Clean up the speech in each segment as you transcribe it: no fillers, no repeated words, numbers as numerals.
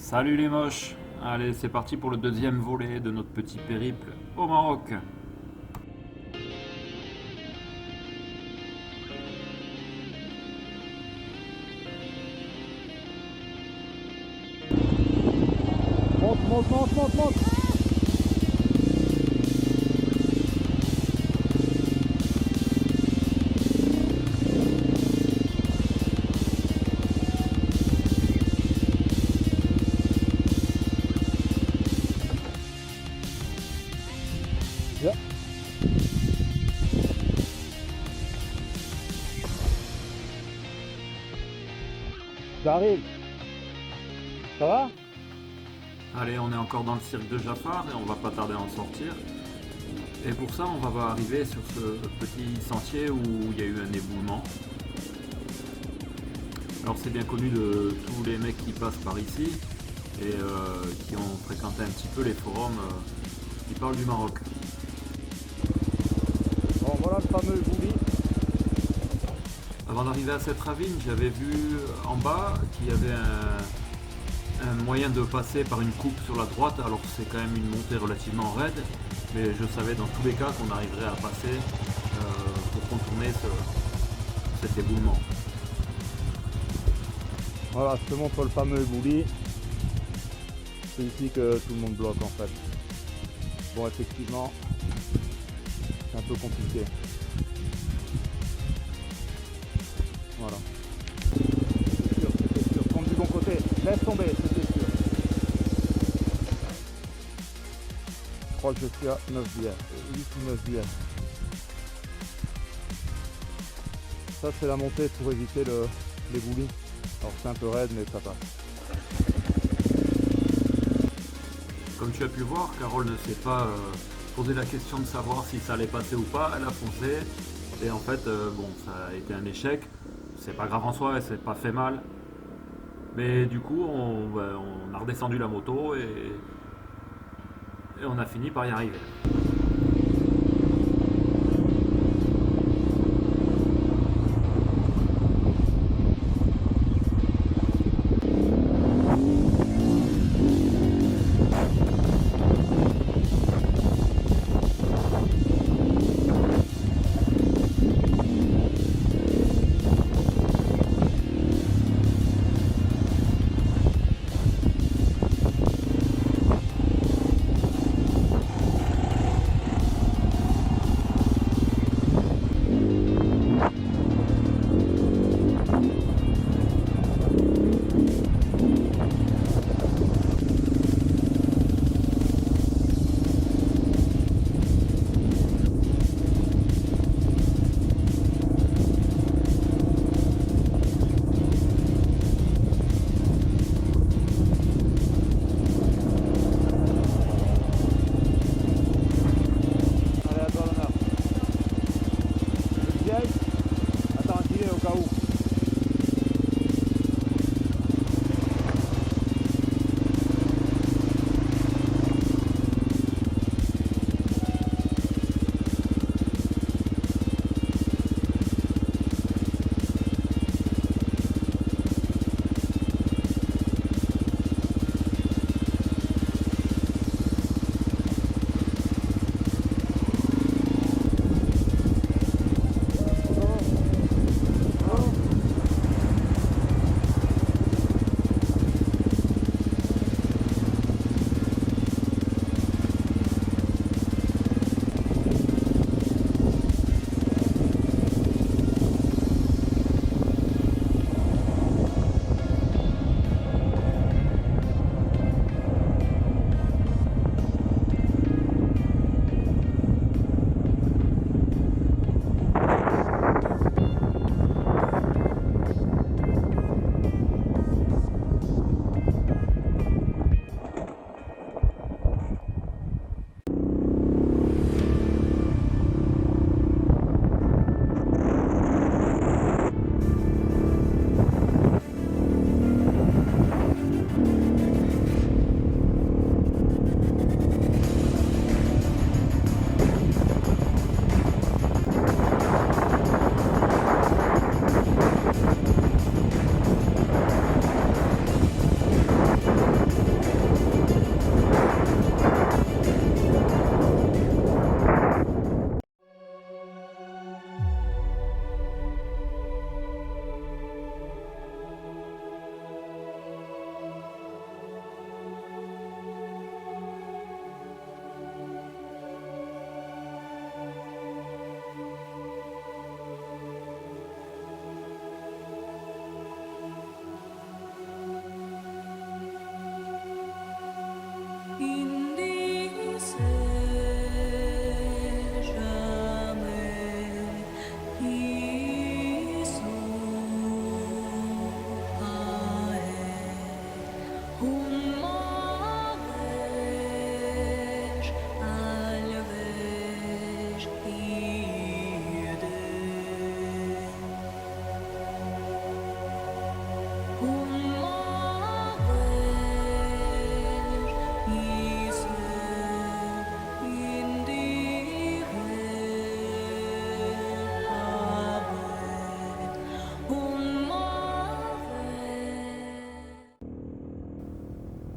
Salut les moches. Allez, c'est parti pour le deuxième volet de notre petit périple au Maroc. Monte, monte, monte, monte, monte. Là. J'arrive. Ça va? Allez, on est encore dans le cirque de Jafar et on va pas tarder à en sortir. Et pour ça, on va arriver sur ce petit sentier où il y a eu un éboulement. Alors c'est bien connu de tous les mecs qui passent par ici et qui ont fréquenté un petit peu les forums qui parlent du Maroc. Bon, voilà le fameux bouli. Avant d'arriver à cette ravine, j'avais vu en bas qu'il y avait un moyen de passer par une coupe sur la droite. Alors c'est quand même une montée relativement raide, mais je savais dans tous les cas qu'on arriverait à passer pour contourner cet éboulement. Voilà, je te montre le fameux bouli. C'est ici que tout le monde bloque en fait. Bon, effectivement, c'est un peu compliqué. Voilà. C'était sûr. Compte du bon côté. Laisse tomber, c'était sûr. Je crois que je suis à 9 billets. 8 ou 9 billets. Ça, c'est la montée pour éviter les boulis. Alors, c'est un peu raide, mais ça passe. Comme tu as pu le voir, Carole ne s'est pas posé la question de savoir si ça allait passer ou pas. Elle a foncé et en fait, bon, ça a été un échec. C'est pas grave en soi, elle s'est pas fait mal. Mais du coup, on a redescendu la moto et on a fini par y arriver.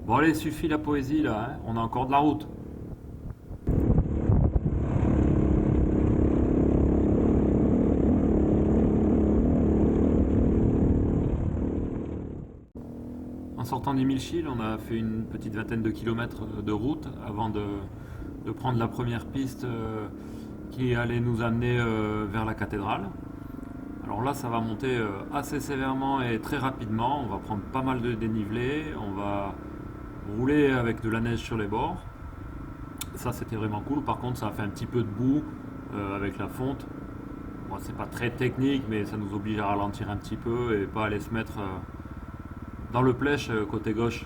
Bon allez, suffit la poésie là, hein, on a encore de la route. En sortant d'Imilchil, on a fait une petite vingtaine de kilomètres de route avant de prendre la première piste qui allait nous amener vers la cathédrale. Alors là, ça va monter assez sévèrement et très rapidement. On va prendre pas mal de dénivelé, on va rouler avec de la neige sur les bords. Ça, c'était vraiment cool. Par contre, ça a fait un petit peu de boue avec la fonte. Bon, c'est pas très technique, mais ça nous oblige à ralentir un petit peu et pas aller se mettre dans le plèche côté gauche.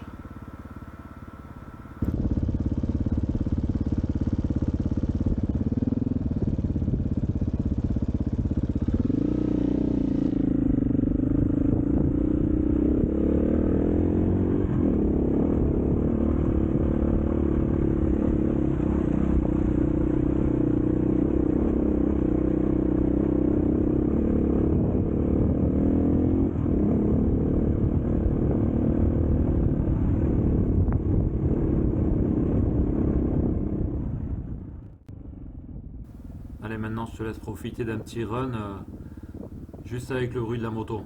Allez, maintenant je te laisse profiter d'un petit run juste avec le bruit de la moto.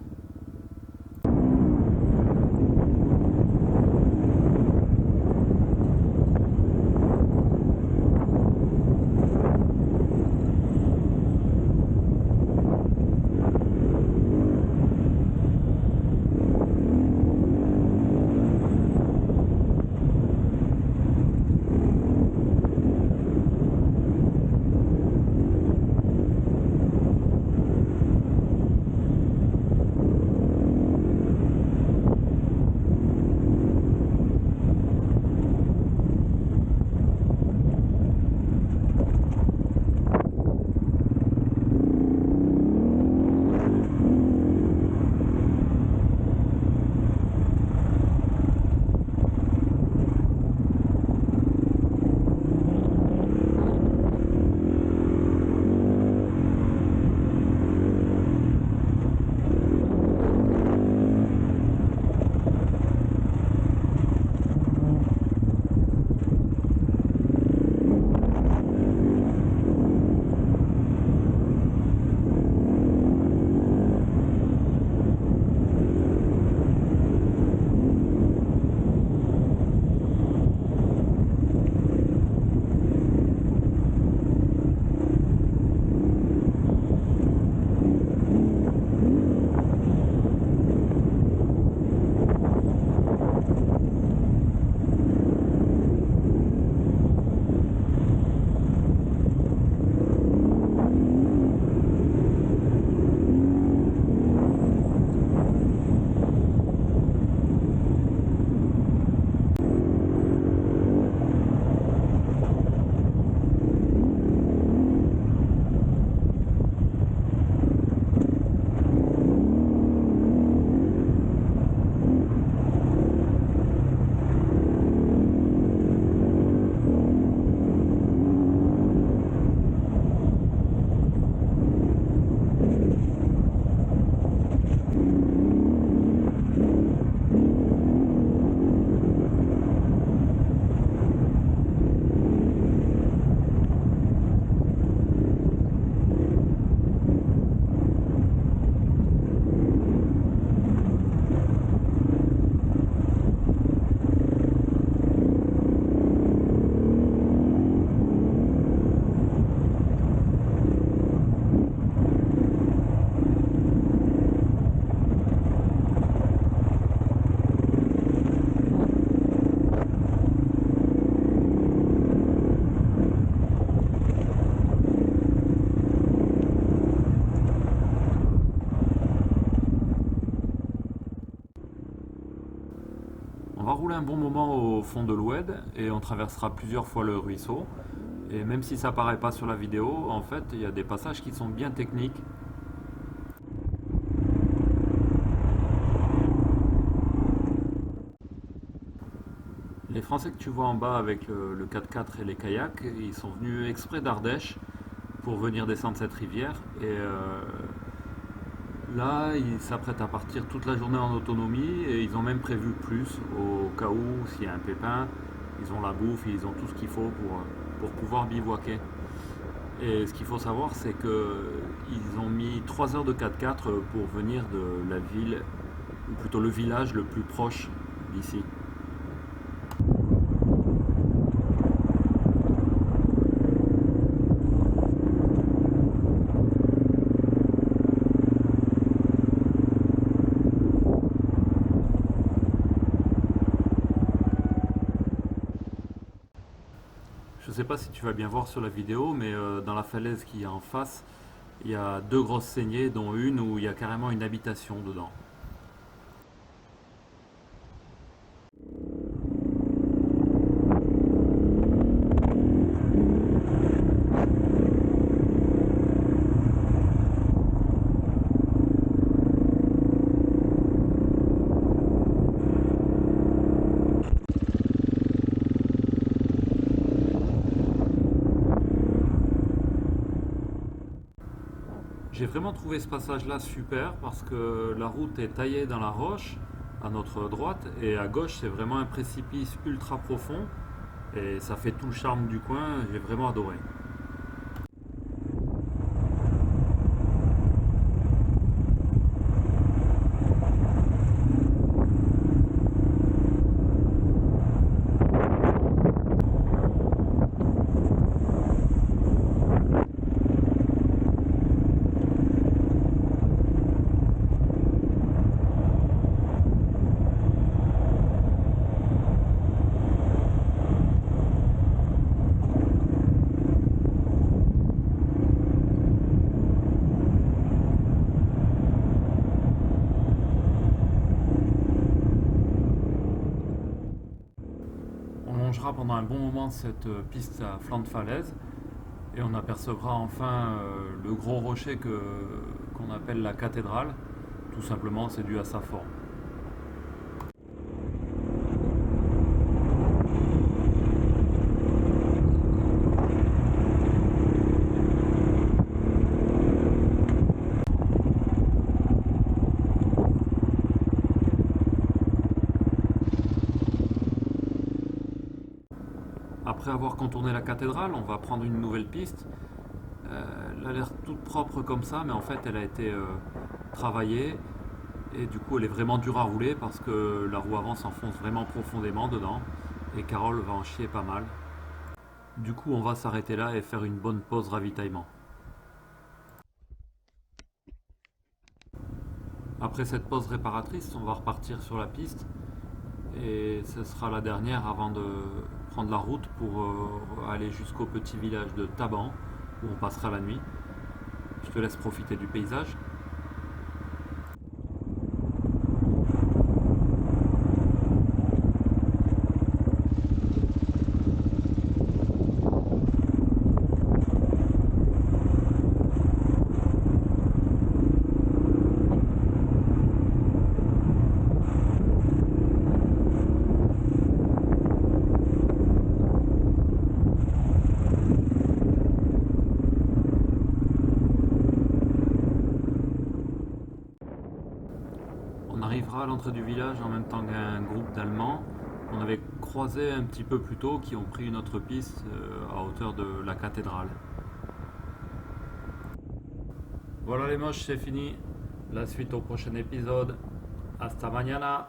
On va rouler un bon moment au fond de l'Oued et on traversera plusieurs fois le ruisseau. Et même si ça paraît pas sur la vidéo, en fait, il y a des passages qui sont bien techniques. Les Français que tu vois en bas avec le 4x4 et les kayaks, ils sont venus exprès d'Ardèche pour venir descendre cette rivière. Et Là, ils s'apprêtent à partir toute la journée en autonomie et ils ont même prévu plus au cas où s'il y a un pépin. Ils ont la bouffe et ils ont tout ce qu'il faut pour pouvoir bivouaquer. Et ce qu'il faut savoir, c'est qu'ils ont mis 3 heures de 4x4 pour venir de la ville, ou plutôt le village le plus proche d'ici. Je ne sais pas si tu vas bien voir sur la vidéo, mais dans la falaise qui est en face, il y a 2 grosses saignées, dont une où il y a carrément une habitation dedans. J'ai vraiment trouvé ce passage-là super parce que la route est taillée dans la roche à notre droite et à gauche c'est vraiment un précipice ultra profond et ça fait tout le charme du coin, j'ai vraiment adoré. On longera pendant un bon moment cette piste à flanc de falaise et on apercevra enfin le gros rocher qu'on appelle la cathédrale. Tout simplement, c'est dû à sa forme. Après avoir contourné la cathédrale, on va prendre une nouvelle piste. Elle a l'air toute propre comme ça, mais en fait, elle a été travaillée et du coup, elle est vraiment dure à rouler parce que la roue avant s'enfonce vraiment profondément dedans et Carole va en chier pas mal. Du coup, on va s'arrêter là et faire une bonne pause ravitaillement. Après cette pause réparatrice, on va repartir sur la piste et ce sera la dernière avant de prendre la route pour aller jusqu'au petit village de Taban où on passera la nuit. Je te laisse profiter du paysage. On arrivera à l'entrée du village en même temps qu'un groupe d'Allemands qu'on avait croisé un petit peu plus tôt qui ont pris une autre piste à hauteur de la cathédrale. Voilà les moches, c'est fini. La suite au prochain épisode. Hasta mañana.